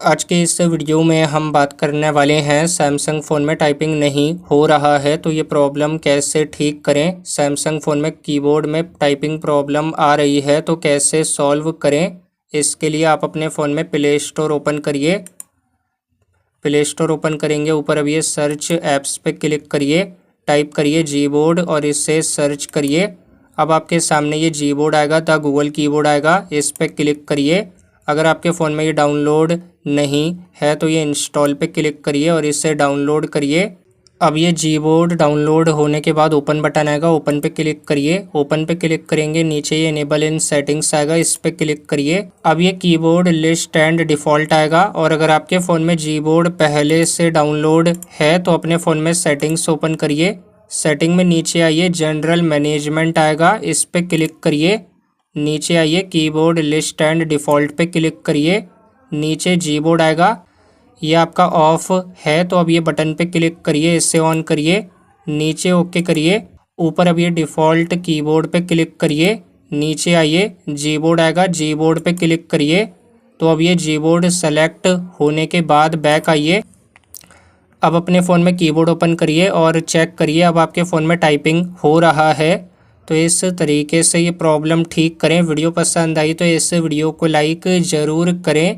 आज के इस वीडियो में हम बात करने वाले हैं सैमसंग फ़ोन में टाइपिंग नहीं हो रहा है तो ये प्रॉब्लम कैसे ठीक करें। सैमसंग फ़ोन में कीबोर्ड में टाइपिंग प्रॉब्लम आ रही है तो कैसे सॉल्व करें। इसके लिए आप अपने फ़ोन में प्ले स्टोर ओपन करिए। प्ले स्टोर ओपन करेंगे, ऊपर अब ये सर्च ऐप्स पे क्लिक करिए, टाइप करिए जीबोर्ड और इससे सर्च करिए। अब आपके सामने ये जीबोर्ड आएगा, द गूगल कीबोर्ड आएगा, इस पे क्लिक करिए। अगर आपके फ़ोन में ये डाउनलोड नहीं है तो ये इंस्टॉल पे क्लिक करिए और इसे डाउनलोड करिए। अब ये जीबोर्ड डाउनलोड होने के बाद ओपन बटन आएगा, ओपन पे क्लिक करिए। ओपन पे क्लिक करेंगे, नीचे ये इनेबल इन सेटिंग्स आएगा, इस पे क्लिक करिए। अब ये कीबोर्ड लिस्ट एंड डिफ़ॉल्ट आएगा और अगर आपके फ़ोन में जीबोर्ड पहले से डाउनलोड है तो अपने फ़ोन में सेटिंग्स ओपन करिए। सेटिंग में नीचे आइए, जनरल मैनेजमेंट आएगा, इस पे क्लिक करिए। नीचे आइए, कीबोर्ड लिस्ट एंड डिफ़ॉल्ट पे क्लिक करिए। नीचे जीबोर्ड आएगा, ये आपका ऑफ है तो अब ये बटन पे क्लिक करिए, इससे ऑन करिए। नीचे ओके करिए। ऊपर अब ये डिफ़ॉल्ट कीबोर्ड पे क्लिक करिए। नीचे आइए, जीबोर्ड आएगा, जीबोर्ड पे क्लिक करिए। तो अब ये जीबोर्ड सेलेक्ट होने के बाद बैक आइए। अब अपने फ़ोन में कीबोर्ड ओपन करिए और चेक करिए अब आपके फ़ोन में टाइपिंग हो रहा है। तो इस तरीके से ये प्रॉब्लम ठीक करें। वीडियो पसंद आई तो इस वीडियो को लाइक ज़रूर करें।